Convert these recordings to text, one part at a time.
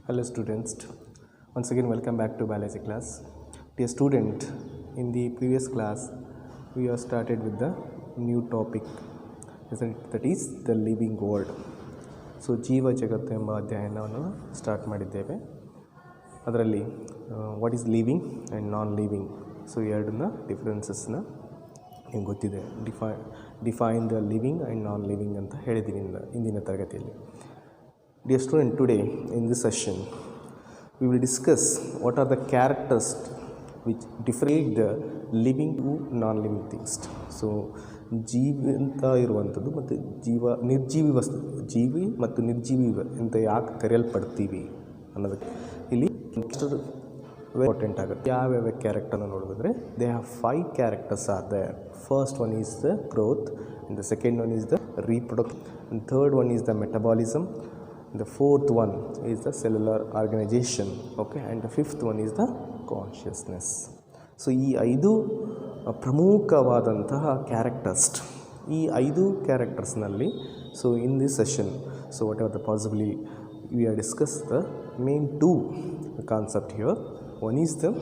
Hello students, once again welcome back to biology class. Dear student, in the previous class we have started with the new topic, that is the living world. So ಜೀವ ಜಗತ್ತು ಎಂಬ ಅಧ್ಯಯನವನ್ನು start ಮಾಡಿದ್ದೇವೆ. ಅದರಲ್ಲಿ what is living and non living, so ಎರಡನ್ನ ಡಿಫ್ರೆನ್ಸಸ್ನ ನಿಮ್ಗೆ ಗೊತ್ತಿದೆ. Define the living and non living ಅಂತ ಹೇಳಿದ್ದೀನಿ ಇಂದಿನ ತರಗತಿಯಲ್ಲಿ. Dear student, today in this session we will discuss what are the characters which differentiate the living to non-living things. So ಜೀವಂತ ಇರುವಂಥದ್ದು ಮತ್ತು ನಿರ್ಜೀವಿ ವಸ್ತು, ಜೀವಿ ಮತ್ತು ನಿರ್ಜೀವಿ ಅಂತ ಯಾಕೆ ಕರೆಯಲ್ಪಡ್ತೀವಿ ಅನ್ನೋದಕ್ಕೆ ಇಲ್ಲಿ ಇಂಪಾರ್ಟೆಂಟ್ ಆಗುತ್ತೆ. ಯಾವ್ಯಾವ ಕ್ಯಾರೆಕ್ಟರ್ನ ನೋಡಿದ್ರೆ they have 5 characters are there. First one is the growth, and the second one is the reproduction, and third one is the metabolism, the fourth one is the cellular organization, okay, and the fifth one is the consciousness. So ಈ 5 ಪ್ರಮುಖವಾದಂತಹ characters, ಈ 5 ಕ್ಯಾರೆಕ್ಟರ್ಸ್ನಲ್ಲಿ so in this session, so what are the possibly we are discuss the main 2 concept here. One is the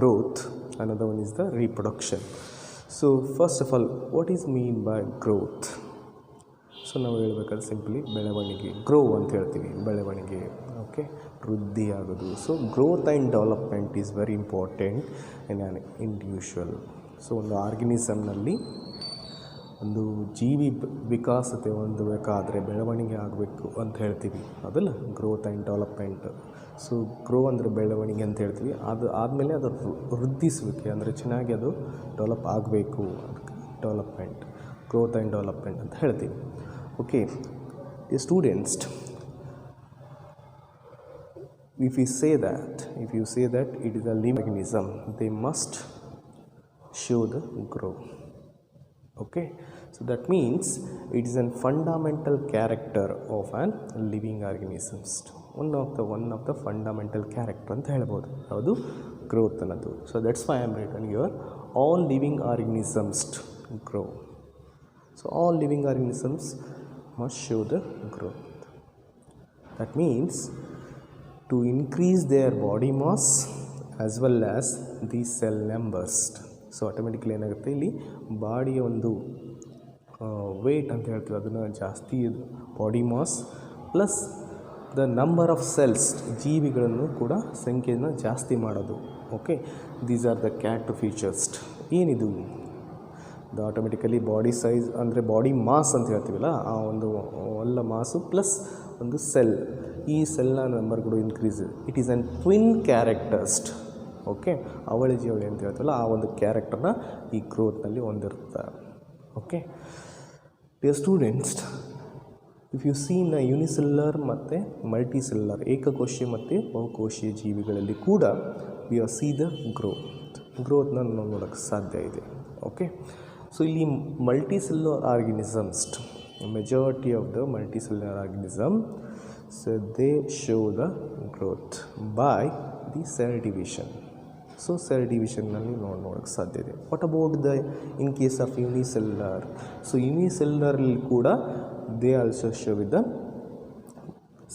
growth, another one is the reproduction. So first of all, what is mean by growth? So ನಾವು ಹೇಳ್ಬೇಕಾದ್ರೆ simply ಬೆಳವಣಿಗೆ, grow ಅಂತ ಹೇಳ್ತೀವಿ, ಬೆಳವಣಿಗೆ, okay, ವೃದ್ಧಿ ಆಗೋದು. So growth and development is very important in an individual. So ಒಂದು ಆರ್ಗನಿಸಮ್ನಲ್ಲಿ ಒಂದು ಜೀವಿ ವಿಕಾಸತೆ ಹೊಂದಬೇಕಾದ್ರೆ ಬೆಳವಣಿಗೆ ಆಗಬೇಕು ಅಂತ ಹೇಳ್ತೀವಿ, ಅದಲ್ಲ growth and development. So grow ಅಂದರೆ ಬೆಳವಣಿಗೆ ಅಂತ ಹೇಳ್ತೀವಿ, ಅದು ಆದಮೇಲೆ ಅದು ವೃದ್ಧಿಸಬೇಕು, ಅಂದರೆ ಚೆನ್ನಾಗಿ ಅದು ಡೆವಲಪ್ ಆಗಬೇಕು, ಡೆವಲಪ್ಮೆಂಟ್, ಗ್ರೋತ್ ಆ್ಯಂಡ್ ಡೆವಲಪ್ಮೆಂಟ್ ಅಂತ ಹೇಳ್ತೀವಿ. Okay, the students, if you say that it is a living organism, they must show the growth. Okay, so that means it is a fundamental character of an living organism. One of the fundamental character ಅಂತ ಹೇಳ್ಬೋದು, ಅದು growth ಅನ್ನೋದು. So that's why I am written here, all living organisms grow. So all living organisms must show the growth. That means to increase their body mass as well as the cell numbers. So automatically ಏನಾಗುತ್ತೆ, ಇಲ್ಲಿ ಬಾಡಿಯ ಒಂದು wait ಅಂತ ಹೇಳ್ತೀವಿ, ಅದನ್ನು ಜಾಸ್ತಿ, body mass plus the number of cells, ಜೀವಿಗಳನ್ನು ಕೂಡ ಸಂಖ್ಯೆಯನ್ನು ಜಾಸ್ತಿ ಮಾಡೋದು. Okay, these are the character features. ಏನಿದು ಆಟೋಮೆಟಿಕಲಿ ಬಾಡಿ ಸೈಜ್ ಅಂದರೆ ಬಾಡಿ ಮಾಸ್ ಅಂತ ಹೇಳ್ತೀವಲ್ಲ, ಆ ಒಂದು ಎಲ್ಲ ಮಾಸು ಪ್ಲಸ್ ಒಂದು ಸೆಲ್, ಈ ಸೆಲ್ನ ನಂಬರ್ ಕೂಡ increase. It is on twin characters. Okay, ಅವಳಿ ಜೀವಳಿ ಅಂತ ಹೇಳ್ತೀವಲ್ಲ, ಆ ಒಂದು ಕ್ಯಾರೆಕ್ಟರ್ನ ಈ ಗ್ರೋತ್ನಲ್ಲಿ ಹೊಂದಿರುತ್ತೆ. Okay dear students, if you seen unicellular ಮತ್ತು ಮಲ್ಟಿಸೆಲ್ಯುಲರ್, ಏಕಕೋಶೀಯ ಮತ್ತು ಬಹುಕೋಶೀಯ ಜೀವಿಗಳಲ್ಲಿ ಕೂಡ ವಿ ಆರ್ ಸಿ ದ ಗ್ರೋತ್ನ ನಾವು ನೋಡೋಕ್ಕೆ ಸಾಧ್ಯ ಇದೆ. ಓಕೆ, ಸೊ ಇಲ್ಲಿ multicellular organisms, majority of the multicellular organism, so they show the growth by the cell division. So cell ಡಿವಿಷನ್ನಲ್ಲಿ ನೋಡೋಕ್ಕೆ ಸಾಧ್ಯ ಇದೆ. What about the in case of unicellular? So ಯೂನಿಸೆಲ್ಯುಲರಲ್ಲಿ ಕೂಡ they also show with the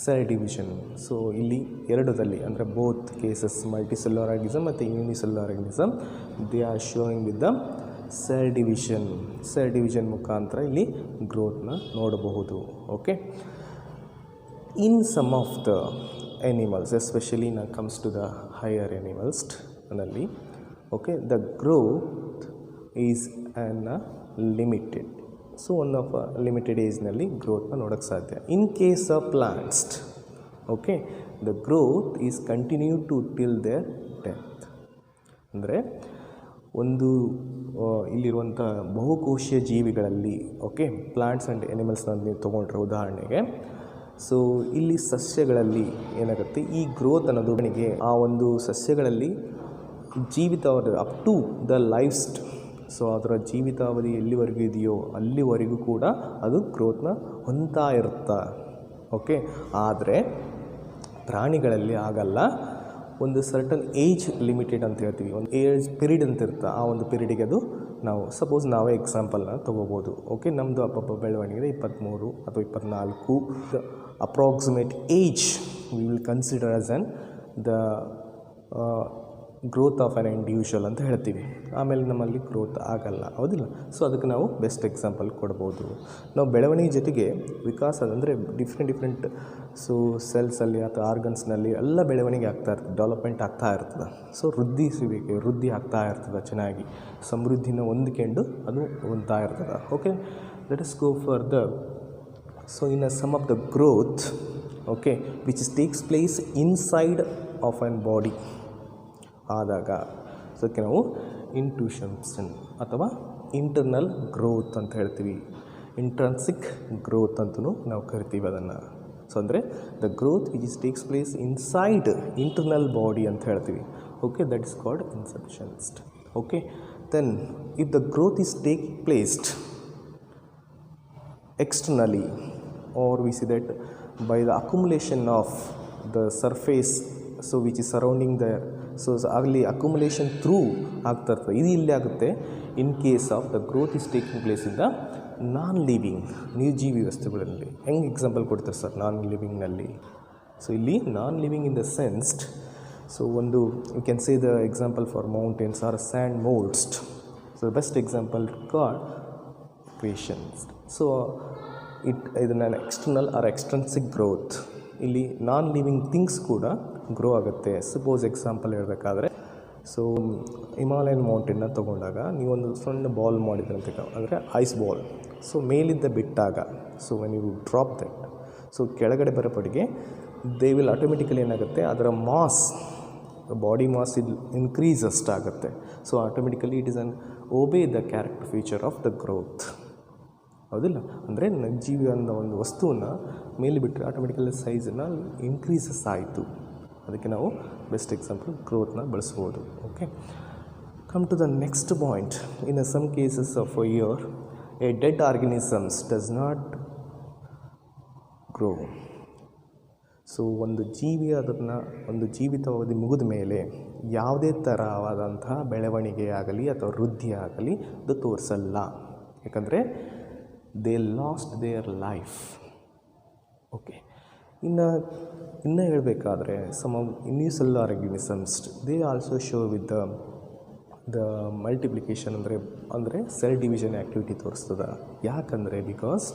cell division. So ಇಲ್ಲಿ ಎರಡರಲ್ಲಿ ಅಂದರೆ both cases, multicellular organism ಮತ್ತು unicellular organism, they are showing with the cell division ಮುಖಾಂತರ ಇಲ್ಲಿ ಗ್ರೋತ್ನ ನೋಡಬಹುದು. Okay, in some of the animals, especially ನಾ comes to the higher animals ನಲ್ಲಿ, okay, the growth is on limited. So one of limited ಏಜ್ನಲ್ಲಿ ಗ್ರೋತ್ನ ನೋಡೋಕ್ಕೆ ಸಾಧ್ಯ. In case of plants, okay, the growth is continue to till their death. ಅಂದರೆ ಒಂದು ಇಲ್ಲಿರುವಂಥ ಬಹುಕೋಶೀಯ ಜೀವಿಗಳಲ್ಲಿ, ಓಕೆ, ಪ್ಲಾಂಟ್ಸ್ ಆ್ಯಂಡ್ ಎನಿಮಲ್ಸ್ನ ನೀವು ತೊಗೊಂಡ್ರೆ ಉದಾಹರಣೆಗೆ, ಸೊ ಇಲ್ಲಿ ಸಸ್ಯಗಳಲ್ಲಿ ಏನಾಗುತ್ತೆ, ಈ ಗ್ರೋತ್ ಅನ್ನೋದು ಆ ಒಂದು ಸಸ್ಯಗಳಲ್ಲಿ ಜೀವಿತಾವಧಿ up to the life, so ಅದರ ಜೀವಿತಾವಧಿ ಎಲ್ಲಿವರೆಗೂ ಇದೆಯೋ ಅಲ್ಲಿವರೆಗೂ ಕೂಡ ಅದು ಗ್ರೋತ್ನ ಹೊಂದ್ತಾ ಇರುತ್ತೆ. ಓಕೆ, ಆದರೆ ಪ್ರಾಣಿಗಳಲ್ಲಿ ಆಗಲ್ಲ. ಒಂದು ಸರ್ಟನ್ ಏಜ್ ಲಿಮಿಟೆಡ್ ಅಂತ ಹೇಳ್ತೀವಿ, ಒಂದು ಏಜ್ ಪೀರಿಯಡ್ ಅಂತ ಇರುತ್ತೆ, ಆ ಒಂದು ಪೀರಿಯಡಿಗೆ ಅದು ನಾವು ಸಪೋಸ್ ನಾವೇ ಎಕ್ಸಾಂಪಲ್ನ ತೊಗೋಬೋದು. ಓಕೆ, ನಮ್ಮದು ಅಪ್ಪಪ್ಪ ಬೆಳವಣಿಗೆ 23 ಅಥವಾ 24 the approximate age we will consider as an the growth of an individual ಅಂತ ಹೇಳ್ತೀವಿ. ಆಮೇಲೆ ನಮ್ಮಲ್ಲಿ ಗ್ರೋತ್ ಆಗಲ್ಲ, ಹೌದಿಲ್ಲ? ಸೊ ಅದಕ್ಕೆ ನಾವು ಬೆಸ್ಟ್ ಎಕ್ಸಾಂಪಲ್ ಕೊಡ್ಬೋದು. ನಾವು ಬೆಳವಣಿಗೆ ಜೊತೆಗೆ ವಿಕಾಸ ಅಂದರೆ ಡಿಫ್ರೆಂಟ್ ಸೊ ಸೆಲ್ಸಲ್ಲಿ ಅಥವಾ ಆರ್ಗನ್ಸ್ನಲ್ಲಿ ಎಲ್ಲ ಬೆಳವಣಿಗೆ ಆಗ್ತಾ ಇರ್ತದೆ, ಡೆವಲಪ್ಮೆಂಟ್ ಆಗ್ತಾ ಇರ್ತದೆ. ಸೊ ವೃದ್ಧಿ ಆಗ್ತಾ ಇರ್ತದೆ, ಚೆನ್ನಾಗಿ ಸಮೃದ್ಧಿನ ಹೊಂದ್ಕೊಂಡು ಅದು ಹೊಂದ್ತಾ ಇರ್ತದೆ. Okay, let us go for the so in uh some of the growth okay which takes place inside of an body ಆದಾಗ, ಸೊ ಅದಕ್ಕೆ ನಾವು ಇಂಟ್ಯೂಷನ್ಸನ್ ಅಥವಾ ಇಂಟರ್ನಲ್ ಗ್ರೋತ್ ಅಂತ ಹೇಳ್ತೀವಿ. ಇಂಟ್ರನ್ಸಿಕ್ ಗ್ರೋತ್ ಅಂತಲೂ ನಾವು ಕರಿತೀವಿ ಅದನ್ನು. ಸೊ ಅಂದರೆ the growth which takes place inside internal body ಅಂತ ಹೇಳ್ತೀವಿ. ಓಕೆ, ದಟ್ ಇಸ್ ಕಾಲ್ಡ್ ಇನ್ಸೆಪ್ಷನಿಸ್ಟ್. Okay, then if the growth is taking placed externally, or we see that by the accumulation of the surface so which is surrounding the so ಆಗಲಿ accumulation through ಆಗ್ತಾ ಇರ್ತದೆ. ಇದು ಇಲ್ಲಿ ಆಗುತ್ತೆ in case of the growth is taking place in the non living ನಿರ್ಜೀವಿ ವಸ್ತುಗಳಲ್ಲಿ. ಹೆಂಗೆ example ಕೊಡ್ತಾರೆ ಸರ್ ನಾನ್ ಲಿವಿಂಗ್ನಲ್ಲಿ? ಸೊ ಇಲ್ಲಿ non living in the sensed, so ಒಂದು you can say the example for mountains or sand moulds. So best example called creations. So ಇದನ್ನು external or extrinsic growth. ಇಲ್ಲಿ non living things ಕೂಡ grow ಆಗುತ್ತೆ. Suppose example ಹೇಳಬೇಕಾದ್ರೆ, so Himalayan ಮೌಂಟೇನ್ನ ತೊಗೊಂಡಾಗ ನೀವೊಂದು ಸಣ್ಣ ball ಮಾಡಿದ್ರೆ ಅಂತ ಅಂದರೆ ಐಸ್ ಬಾಲ್. ಸೊ ಮೇಲಿದ್ದ ಬಿಟ್ಟಾಗ, so when you drop that, so ಕೆಳಗಡೆ ಬರೋಪಡಿಗೆ ದೇ ವಿಲ್ ಆಟೋಮೆಟಿಕಲಿ ಏನಾಗುತ್ತೆ, ಅದರ ಮಾಸ್ ಬಾಡಿ ಮಾಸ್ ಇದು ಇನ್ಕ್ರೀಸ್ ಅಷ್ಟಾಗುತ್ತೆ. So automatically it is on obey the character feature of the growth, ಹೌದಿಲ್ಲ? ಅಂದರೆ ನಿರ್ಜೀವಿ ಅನ್ನೋ ಒಂದು ವಸ್ತುವನ್ನು ಮೇಲೆ ಬಿಟ್ಟರೆ ಆಟೋಮೆಟಿಕಲಿ ಸೈಜನ್ನು ಇನ್ಕ್ರೀಸಸ್ ಆಯಿತು. ಅದಕ್ಕೆ ನಾವು ಬೆಸ್ಟ್ ಎಕ್ಸಾಂಪಲ್ ಗ್ರೋತ್ನ ಬಳಸ್ಬೋದು. Okay, come to the next point. In some cases of year a dead organisms does not grow. So ಒಂದು ಜೀವಿ ಅದನ್ನು ಒಂದು ಜೀವಿತಾವಧಿ ಮುಗಿದ ಮೇಲೆ ಯಾವುದೇ ಥರವಾದಂತಹ ಬೆಳವಣಿಗೆ ಆಗಲಿ ಅಥವಾ ವೃದ್ಧಿ ಆಗಲಿ ಅದು ತೋರಿಸಲ್ಲ. ಯಾಕಂದರೆ they lost their life. Okay, ಇನ್ನು ಹೇಳಬೇಕಾದ್ರೆ some unicellular organisms they also show with the multiplication ಅಂದರೆ ಸೆಲ್ ಡಿವಿಷನ್ ಆ್ಯಕ್ಟಿವಿಟಿ ತೋರಿಸ್ತದೆ. ಯಾಕಂದರೆ because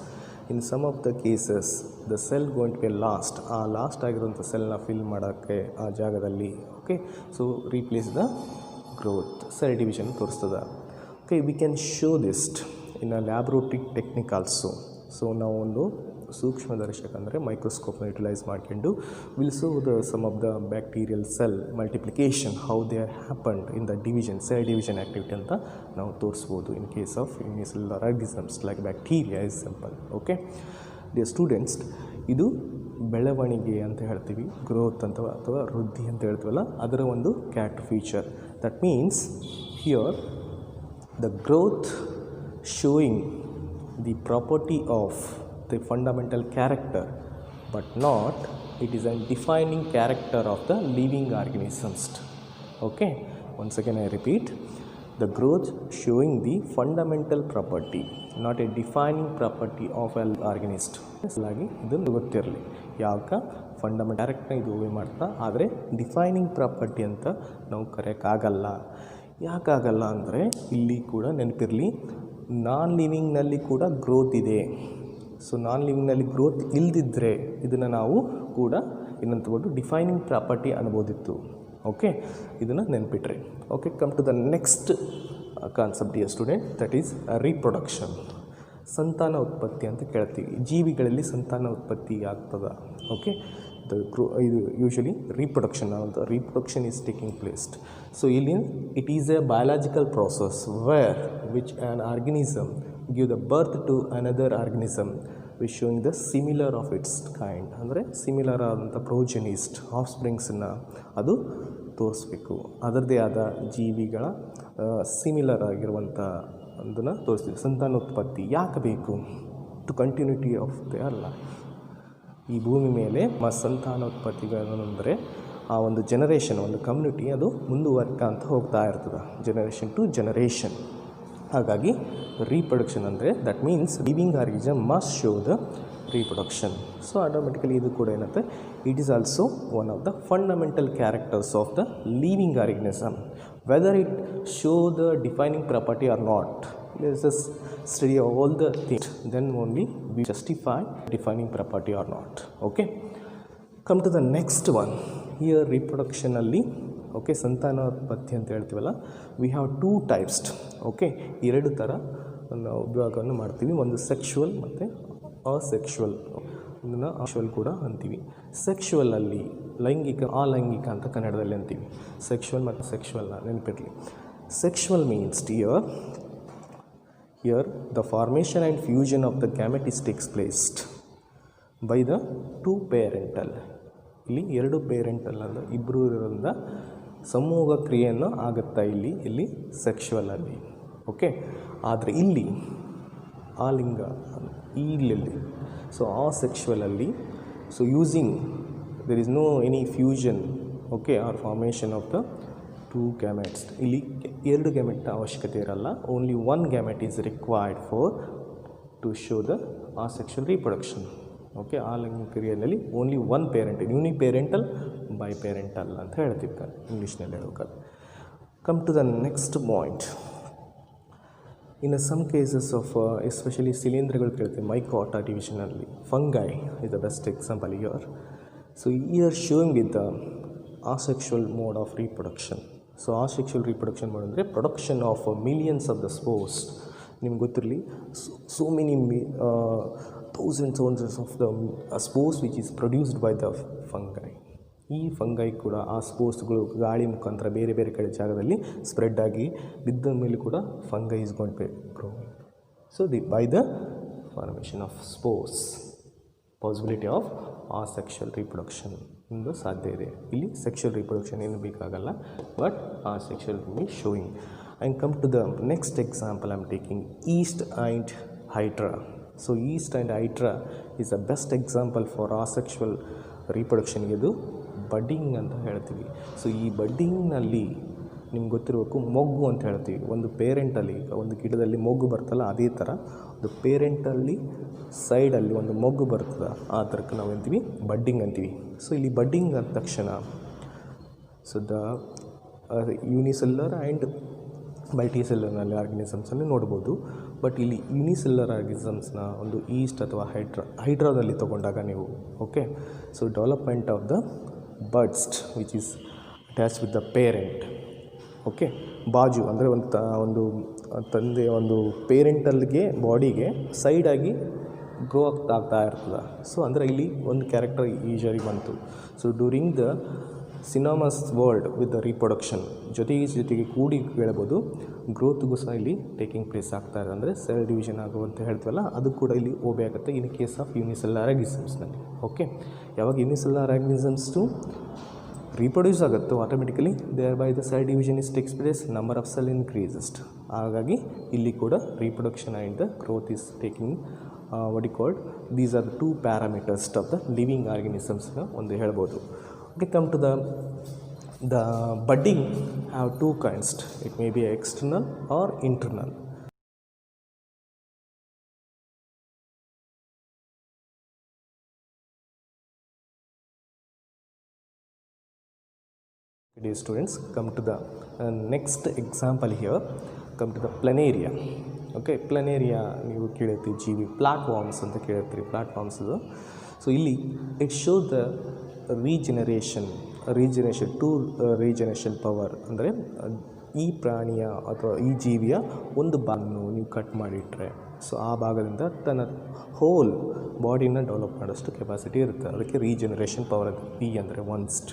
in some of the cases the cell going be lost. ಆ ಲಾಸ್ಟ್ ಆಗಿರುವಂಥ ಸೆಲ್ನ ಫಿಲ್ ಮಾಡೋಕ್ಕೆ ಆ ಜಾಗದಲ್ಲಿ okay so replace the growth cell division ತೋರಿಸ್ತದೆ. Okay, we can show this in a laboratory technique also. So ನಾವು ಒಂದು ಸೂಕ್ಷ್ಮದರ್ಶಕ ಅಂದರೆ ಮೈಕ್ರೋಸ್ಕೋಪ್ನ ಯುಟಿಲೈಸ್ ಮಾಡ್ಕೊಂಡು will show the some of the bacterial cell multiplication how they are happened in the division cell division activity ಅಂತ ನಾವು ತೋರಿಸ್ಬೋದು in case of unicellular organisms like bacteria is simple. Okay dear students, ಇದು ಬೆಳವಣಿಗೆ ಅಂತ ಹೇಳ್ತೀವಿ, growth ಅಂತ ಅಥವಾ ವೃದ್ಧಿ ಅಂತ ಹೇಳ್ತೀವಲ್ಲ, ಅದರ ಒಂದು character feature. That means here the growth showing the property of the fundamental character, but not it is a defining character of the living organisms. Okay, once again I repeat, the growth showing the fundamental property, not a defining property of an organism. ಹಾಗಾಗಿ ಇದನ್ನು ಗೊತ್ತಿರಲಿ, ಯಾವಾಗ fundamental ಕ್ಯಾರೆಕ್ಟರ್ನ ಇದು ಓವೇ ಮಾಡ್ತಾ, ಆದರೆ defining property ಅಂತ ನಾವು ಕರೆಯೋಕ್ಕಾಗಲ್ಲ. ಯಾಕಾಗಲ್ಲ ಅಂದರೆ ಇಲ್ಲಿ ಕೂಡ ನೆನಪಿರಲಿ, ನಾನ್ ಲಿವಿಂಗ್ನಲ್ಲಿ ಕೂಡ ಗ್ರೋತ್ ಇದೆ. ಸೊ ನಾನ್ ಲಿವಿಂಗ್ನಲ್ಲಿ ಗ್ರೋತ್ ಇಲ್ಲದಿದ್ದರೆ ಇದನ್ನು ನಾವು ಕೂಡ ಇನ್ನಂತಬೋದು ಡಿಫೈನಿಂಗ್ ಪ್ರಾಪರ್ಟಿ ಅನ್ಬೋದಿತ್ತು. ಓಕೆ, ಇದನ್ನು ನೆನಪಿಟ್ರಿ. Okay, come to the next concept dear student, that is reproduction. ಸಂತಾನ ಉತ್ಪತ್ತಿ ಅಂತ ಕೇಳ್ತೀವಿ. ಜೀವಿಗಳಲ್ಲಿ ಸಂತಾನ ಉತ್ಪತ್ತಿ ಆಗ್ತದ. ಓಕೆ, ಇದು ಯೂಶಲಿ ರೀಪ್ರೊಡಕ್ಷನ್ ಅಂತ reproduction is taking place. So ಇಲ್ಲಿ it is a biological process where which an organism give the birth to another organism which showing the similar of its kind. ಅಂದರೆ ಸಿಮಿಲರ್ ಆದಂಥ progenist of ಸ್ಪ್ರಿಂಗ್ಸನ್ನು ಅದು ತೋರಿಸ್ಬೇಕು. ಅದರದ್ದೇ ಆದ ಜೀವಿಗಳ similar ಆಗಿರುವಂಥ ಅದನ್ನು ತೋರಿಸ್ತೀವಿ. ಸಂತಾನೋತ್ಪತ್ತಿ ಯಾಕೆ ಬೇಕು? To continuity of their life. ಈ ಭೂಮಿ ಮೇಲೆ ಸಂತಾನೋತ್ಪತ್ತಿಗಳಂದರೆ ಆ ಒಂದು ಜನರೇಷನ್, ಒಂದು ಕಮ್ಯುನಿಟಿ ಅದು ಮುಂದುವರ್ಕ ಅಂತ ಹೋಗ್ತಾ ಇರ್ತದೆ, ಜನರೇಷನ್ ಟು ಜನರೇಷನ್. ಹಾಗಾಗಿ ರೀಪ್ರೊಡಕ್ಷನ್ ಅಂದರೆ that means living organism must show the reproduction. So automatically ಇದು ಕೂಡ ಏನಂತೆ it is also one of the fundamental characters of the living organism. Whether it show the defining property or not, let us just study all the things, then only we justify defining property or not. Okay, come to the next one. Here reproduction ಅಲ್ಲಿ okay ಸಂತಾನೋತ್ಪತ್ತಿ ಅಂತ ಹೇಳ್ತೀವಲ್ಲ, we have two types. Okay, ಎರಡು ಥರ ನಾವು ವಿಭಾಗವನ್ನು ಮಾಡ್ತೀವಿ, ಒಂದು ಸೆಕ್ಷುವಲ್ ಮತ್ತು ಅಸೆಕ್ಷುವಲ್. ಇದನ್ನು ಆಶುವಲ್ ಕೂಡ ಅಂತೀವಿ. ಸೆಕ್ಷುವಲಲ್ಲಿ ಲೈಂಗಿಕ, ಅಲೈಂಗಿಕ ಅಂತ ಕನ್ನಡದಲ್ಲಿ ಅಂತೀವಿ. ಸೆಕ್ಷುವಲ್ ಮತ್ತು ಸೆಕ್ಷುವಲ್ನ ನೆನಪಿರಲಿ. Sexual means here the formation and fusion of the gametes takes placed by the two parental. ಇಲ್ಲಿ ಎರಡು ಪೇರೆಂಟಲ್ ಅಂದರೆ ಇಬ್ಬರು ಇರೋದ್ರಿಂದ ಸಮೂಹ ಕ್ರಿಯೆಯನ್ನು ಆಗುತ್ತಾ ಇಲ್ಲಿ ಸೆಕ್ಷುವಲಲ್ಲಿ. ಓಕೆ, ಆದರೆ ಇಲ್ಲಿ ಆ ಲಿಂಗ ಇಲ್ಲಿ ಸೊ ಆ ಸೆಕ್ಷುವಲಲ್ಲಿ so using there is no any fusion okay or formation of the two gametes. ಇಲ್ಲಿ ಎರಡು ಗ್ಯಾಮೆಟ್ನ ಅವಶ್ಯಕತೆ ಇರಲ್ಲ, only one gamete is required for to show the asexual reproduction. Okay, ಆ ಲೈಂಗಿಕ ಕ್ರಿಯೆಯಲ್ಲಿ only one parent, uniparental biparental ಅಂತ ಹೇಳ್ತಿರ್ತಾರೆ ಇಂಗ್ಲೀಷ್ನಲ್ಲಿ ಹೇಳ್ಬೇಕಾದ್ರೆ. Come to the next point. In some cases of especially ಶಿಲೀಂಧ್ರಗಳು ಕೇಳ್ತೀವಿ, ಮೈಕೋಟಾ ಡಿವಿಷನಲ್ಲಿ fungi is the best example here. So here showing with the asexual mode of reproduction. So asexual reproduction mode ಅಂದರೆ production of millions of the spores. ನಿಮ್ಗೆ ಗೊತ್ತಿರಲಿ, so many thousands of the spores which is produced by the fungi. ಈ fungi ಕೂಡ ಆ ಸ್ಪೋರ್ಸ್ಗಳು ಗಾಳಿ ಮುಖಾಂತರ ಬೇರೆ ಬೇರೆ ಕಡೆ ಜಾಗದಲ್ಲಿ ಸ್ಪ್ರೆಡ್ ಆಗಿ ಬಿದ್ದ ಮೇಲೆ ಕೂಡ fungi is going to grow. So by the formation of spores possibility of asexual reproduction ಎಂದು ಸಾಧ್ಯ ಇದೆ. ಇಲ್ಲಿ ಸೆಕ್ಷುವಲ್ ರೀಪ್ರೊಡಕ್ಷನ್ ಏನು ಬೇಕಾಗಲ್ಲ, but asexual be showing. And come to the next example I am taking yeast and hydra. So yeast and hydra is the best example for asexual ರೀಪ್ರೊಡಕ್ಷನ್ಗೆ. ಇದು budding ಅಂತ ಹೇಳ್ತೀವಿ. ಸೊ ಈ ಬಡ್ಡಿಂಗ್ನಲ್ಲಿ ನಿಮ್ಗೆ ಗೊತ್ತಿರಬೇಕು, ಮೊಗ್ಗು ಅಂತ ಹೇಳ್ತೀವಿ. ಒಂದು ಪೇರೆಂಟಲ್ಲಿ ಒಂದು ಗಿಡದಲ್ಲಿ ಮೊಗ್ಗು ಬರ್ತಲ್ಲ, ಅದೇ ಥರ ಒಂದು ಪೇರೆಂಟಲ್ಲಿ ಸೈಡಲ್ಲಿ ಒಂದು ಮೊಗ್ಗು ಬರ್ತದೆ, ಆ ಥರಕ್ಕೆ ನಾವು ಅಂತೀವಿ ಬಡ್ಡಿಂಗ್ ಅಂತೀವಿ. ಸೊ ಇಲ್ಲಿ ಬಡ್ಡಿಂಗ್ ಅಂದ ತಕ್ಷಣ ಸೊ ದ ಯೂನಿಸೆಲ್ಲರ್ ಆ್ಯಂಡ್ ಮಲ್ಟಿಸೆಲ್ಲರ್ನಲ್ಲಿ ಆರ್ಗನಿಸಮ್ಸನ್ನು ನೋಡ್ಬೋದು. ಬಟ್ ಇಲ್ಲಿ ಯೂನಿಸೆಲ್ಲರ್ ಆರ್ಗನಿಸಮ್ಸ್ನ ಒಂದು ಈಸ್ಟ್ ಅಥವಾ ಹೈಡ್ರಾದಲ್ಲಿ ತೊಗೊಂಡಾಗ ನೀವು okay, so development of the buds which is attach with the parent. Okay, ಬಾಜು ಅಂದರೆ ಒಂದು ತಂದೆ ಒಂದು ಪೇರೆಂಟಲ್ಗೆ ಬಾಡಿಗೆ ಸೈಡಾಗಿ ಗ್ರೋ ಆಗ್ತಾ ಇರ್ತದೆ. ಸೊ ಅಂದರೆ ಇಲ್ಲಿ ಒಂದು ಕ್ಯಾರೆಕ್ಟರ್ ಯೂಶಲಿ ಬಂತು. So during the synonymous world with the reproduction ಜೊತೆಗೆ ಕೂಡಿ ಹೇಳ್ಬೋದು, ಗ್ರೋತ್ಗೂ ಸಹ ಇಲ್ಲಿ ಟೇಕಿಂಗ್ ಪ್ಲೇಸ್ ಆಗ್ತಾ ಇದೆ. ಅಂದರೆ ಸೆಲ್ ಡಿವಿಷನ್ ಆಗುವಂತ ಹೇಳ್ತೀವಲ್ಲ, ಅದು ಕೂಡ ಇಲ್ಲಿ ಓಬೆ ಆಗುತ್ತೆ ಇನ್ ಕೇಸ್ ಆಫ್ ಯೂನಿಸೆಲ್ಲರ್ ಆರ್ಗನಿಸಮ್ಸ್ನಲ್ಲಿ. ಓಕೆ, ಯಾವಾಗ ಯೂನಿಸೆಲ್ಲರ್ ಆರ್ಗನಿಸಮ್ಸ್ಟು ರೀಪ್ರೊಡ್ಯೂಸ್ ಆಗುತ್ತೋ automatically there by the cell division is takes place, number of cell increases. ಹಾಗಾಗಿ ಇಲ್ಲಿ ಕೂಡ reproduction and the growth is taking what you called these are the two parameters of the living ಆರ್ಗನಿಸಮ್ಸ್ನ ಒಂದು ಹೇಳ್ಬೋದು. Okay, come to the budding have two kinds. It may be external or internal. Dear students, come to the next example here. Come to the planaria. Okay, planaria ನೀವು ಕೇಳಿರ್ತೀವಿ, ಜೀವಿ platforms ಅಂತ ಕೇಳಿರ್ತೀವಿ, platforms ಇದು. So ಇಲ್ಲಿ it show the regeneration to regeneration power. ಅಂದರೆ ಈ ಪ್ರಾಣಿಯ ಅಥವಾ ಈ ಜೀವಿಯ ಒಂದು ಭಾಗವನ್ನು ನೀವು ಕಟ್ ಮಾಡಿಟ್ರೆ ಸೊ ಆ ಭಾಗದಿಂದ ತನ್ನ ಹೋಲ್ ಬಾಡಿನ ಡೆವಲಪ್ ಮಾಡೋಷ್ಟು ಕೆಪಾಸಿಟಿ ಇರುತ್ತೆ. ಅದಕ್ಕೆ ರೀಜನರೇಷನ್ ಪವರ್ ಅದು. ಪಿ ಅಂದರೆ ಒನ್ಸ್ಟ್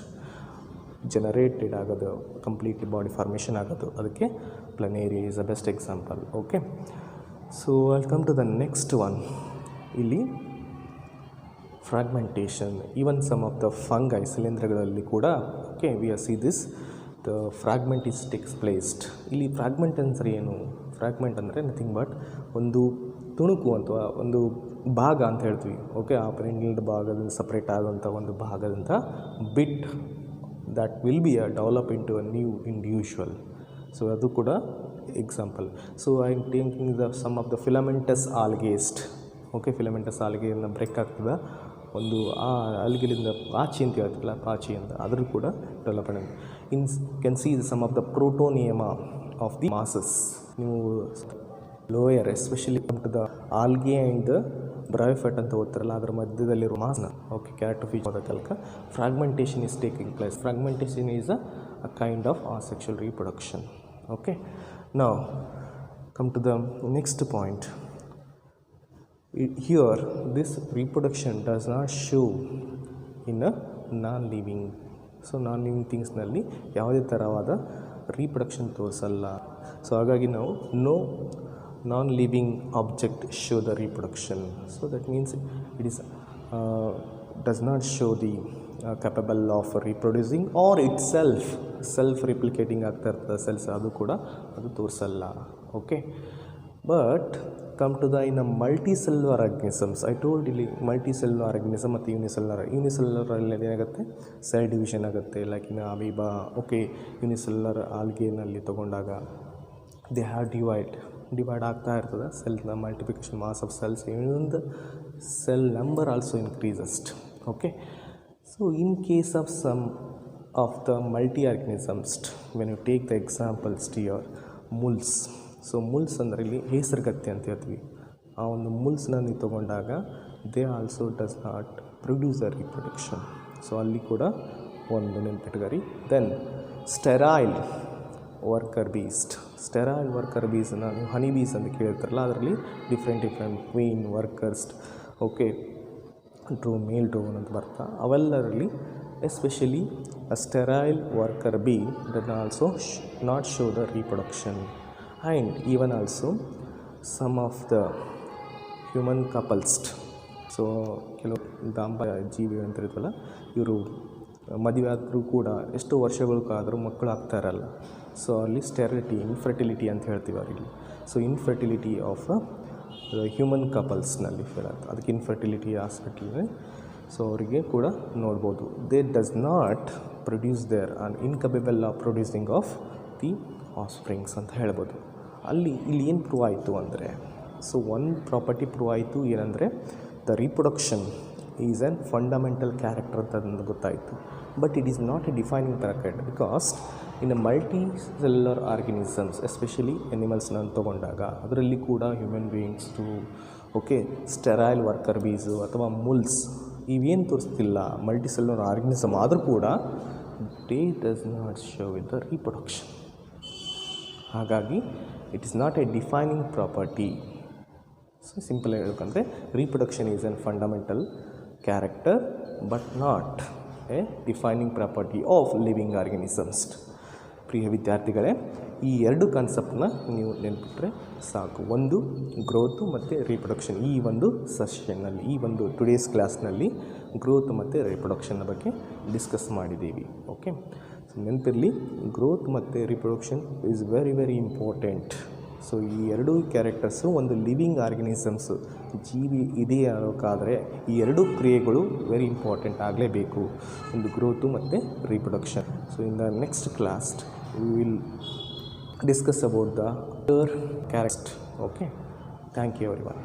ಜನರೇಟೆಡ್ ಆಗೋದು, ಕಂಪ್ಲೀಟ್ಲಿ ಬಾಡಿ ಫಾರ್ಮೇಷನ್ ಆಗೋದು, ಅದಕ್ಕೆ planaria is the best example. Okay, so I'll come to the next one. ಇಲ್ಲಿ fragmentation, even some of the fungi ಶಿಲೀಂಧ್ರಗಳಲ್ಲಿ ಕೂಡ okay we are see this the fragment is takes placed. ಇಲ್ಲಿ fragment ಅಂದರೆ ಏನು? Fragment ಅಂದರೆ nothing but ಒಂದು ತುಣುಕು ಅಥವಾ ಒಂದು ಭಾಗ ಅಂತ ಹೇಳ್ತೀವಿ. ಓಕೆ, ಆ ಪೆರೆಂಟಲ್ ಭಾಗದಿಂದ ಸಪ್ರೇಟ್ ಆದಂಥ ಒಂದು ಭಾಗದಿಂದ but that will be develop into a new individual. So ಅದು ಕೂಡ example. So I am taking some of the filamentous algae. Okay, filamentous algae in the break ಆಗ್ತದೆ ಒಂದು ಆ ಅಲ್ಗಿಲಿಂದ ಪಾಚಿ ಅಂತ ಹೇಳ್ತಿಲ್ಲ, ಪಾಚಿ ಅಂತ ಅದ್ರ ಕೂಡ development can see some of the protonema of the mosses. ನೀವು lower especially to the algae and the bryophyte ಅಂತ ಓದ್ತಾರಲ್ಲ, ಅದರ ಮಧ್ಯದಲ್ಲಿರುವ ಮಾಸ್ನ ಓಕೆ ಕ್ಯಾರೆಕ್ಟರ್ಫೀಚರ್ ಆದ ಕಲ್ಕ fragmentation is taking place. Fragmentation is a kind of asexual reproduction. Okay, now come to the next point. Here this reproduction does not show in a non-living. So non-living ಥಿಂಗ್ಸ್ನಲ್ಲಿ ಯಾವುದೇ ಥರವಾದ reproduction ತೋರಿಸಲ್ಲ. So ಹಾಗಾಗಿ ನಾವು no non-living object show the reproduction. So that means it is does not show the capable of reproducing or itself self-replicating ಆಗ್ತಾ ಇರ್ತದೆ cells, ಅದು ಕೂಡ ಅದು ತೋರಿಸಲ್ಲ. Okay, but come to the in a multicellular organisms. I told ಇಲ್ಲಿ multicellular organism ಮತ್ತು ಯೂನಿಸೆಲ್ಯುಲರಲ್ಲಿ ಏನಾಗುತ್ತೆ, ಸೆಲ್ ಡಿವಿಷನ್ ಆಗುತ್ತೆ. Like in amoeba, okay, unicellular ಆಲ್ಗೆನಲ್ಲಿ ತೊಗೊಂಡಾಗ ದೇ ಹ್ಯಾವ್ ಡಿವೈಡ್ ಆಗ್ತಾ ಇರ್ತದೆ. ಸೆಲ್ನ multiplication mass of cells and cell number also increases. Okay, so in case of some of the multi-organisms, when you take the examples here, mules. So mules ಅಂದರೆ ಇಲ್ಲಿ ಹೇಸರಗತ್ತೆ ಅಂತ ಹೇಳ್ತೀವಿ. ಆ ಒಂದು ಮುಲ್ಸ್ನ ನೀವು ತೊಗೊಂಡಾಗ they also does not produce a reproduction. So ಅಲ್ಲಿ ಕೂಡ ಒಂದು ನೆನಪಿಟ್ಕರಿ. Then sterile worker bees. Sterile worker ಬೀಸನ್ನು ನೀವು ಹನಿ ಬೀಸ್ ಅಂತ ಕೇಳ್ತಾರಲ್ಲ, ಅದರಲ್ಲಿ different queen, workers, okay, drone, male drone ಅಂತ ಬರ್ತಾ ಅವೆಲ್ಲರಲ್ಲಿ especially a sterile worker bee does also not show the reproduction. And even also some of the human couples. So ಕೆಲವು ದಾಂಪತ್ಯ ಜೀವಿ ಅಂತ ಇರ್ತಲ್ಲ, ಇವರು ಮದುವೆ ಆದರೂ ಕೂಡ ಎಷ್ಟೋ ವರ್ಷಗಳಕ್ಕಾದರೂ ಮಕ್ಕಳು ಆಗ್ತಾ ಇರಲ್ಲ. ಸೊ ಅಲ್ಲಿ ಸ್ಟೆರಿಲಿಟಿ, ಇನ್ಫರ್ಟಿಲಿಟಿ ಅಂತ ಹೇಳ್ತೀವಿ ಅವರಿಗೆ. ಸೊ ಇನ್ಫರ್ಟಿಲಿಟಿ ಆಫ್ ಹ್ಯೂಮನ್ ಕಪಲ್ಸ್ನಲ್ಲಿ ಫೇಲ್ ಆಗ್ತದೆ, ಅದಕ್ಕೆ ಇನ್ಫರ್ಟಿಲಿಟಿ ಹಾಸ್ಪಿಟಲ್. ಸೊ ಅವರಿಗೆ ಕೂಡ ನೋಡ್ಬೋದು they does not produce there on incapable of producing of the offsprings ಅಂತ ಹೇಳ್ಬೋದು. ಇಲ್ಲಿ ಏನು ಪ್ರೂವ್ ಆಯಿತು ಅಂದರೆ, ಸೊ ಒಂದು ಪ್ರಾಪರ್ಟಿ ಪ್ರೂವ್ ಆಯಿತು ಏನಂದರೆ the reproduction is an fundamental character ಅಂತ ನನಗೆ ಗೊತ್ತಾಯಿತು. But it is not a defining character because in a multicellular organisms, especially ಎನಿಮಲ್ಸ್ನ ತೊಗೊಂಡಾಗ ಅದರಲ್ಲಿ ಕೂಡ ಹ್ಯೂಮನ್ ಬೀಯಿಂಗ್ಸ್ದು, ಓಕೆ, ಸ್ಟೆರೈಲ್ ವರ್ಕರ್ ಬೀಸು ಅಥವಾ ಮುಲ್ಸ್ ಇವೇನು ತೋರಿಸ್ತಿಲ್ಲ ಮಲ್ಟಿಸೆಲ್ಯುಲರ್ ಆರ್ಗನಿಸಮ್, ಆದರೂ ಕೂಡ they does not show with the reproduction. ಹಾಗಾಗಿ it is not a defining property. So simple ಹೇಳ್ಬೇಕಂದ್ರೆ reproduction is an fundamental character but not a defining property of living organisms. ಪ್ರಿಯ ವಿದ್ಯಾರ್ಥಿಗಳೇ, ಈ ಎರಡು ಕಾನ್ಸೆಪ್ಟನ್ನ ನೀವು ನೆನಪಿಟ್ರೆ ಸಾಕು. ಒಂದು ಗ್ರೋತು ಮತ್ತು ರೀಪ್ರೊಡಕ್ಷನ್. ಈ ಒಂದು ಸೆಷನ್ನಲ್ಲಿ, ಈ ಒಂದು ಟುಡೇಸ್ ಕ್ಲಾಸ್ನಲ್ಲಿ ಗ್ರೋತ್ ಮತ್ತು ರೀಪ್ರೊಡಕ್ಷನ್ನ ಬಗ್ಗೆ ಡಿಸ್ಕಸ್ ಮಾಡಿದ್ದೀವಿ. ಓಕೆ, ಸೊ ನೆನಪಿರಲಿ, ಗ್ರೋತ್ ಮತ್ತು reproduction is very very important. So ಈ ಎರಡೂ ಕ್ಯಾರೆಕ್ಟರ್ಸು ಒಂದು ಲಿವಿಂಗ್ ಆರ್ಗನಿಸಮ್ಸು, ಜೀವಿ ಇದೆ ಅನ್ನೋಕ್ಕಾದರೆ ಈ ಎರಡೂ ಕ್ರಿಯೆಗಳು ವೆರಿ ಇಂಪಾರ್ಟೆಂಟ್ ಆಗಲೇಬೇಕು, ಒಂದು ಗ್ರೋತು ಮತ್ತು reproduction. So in the next class we will discuss about the other character. Okay, thank you everyone.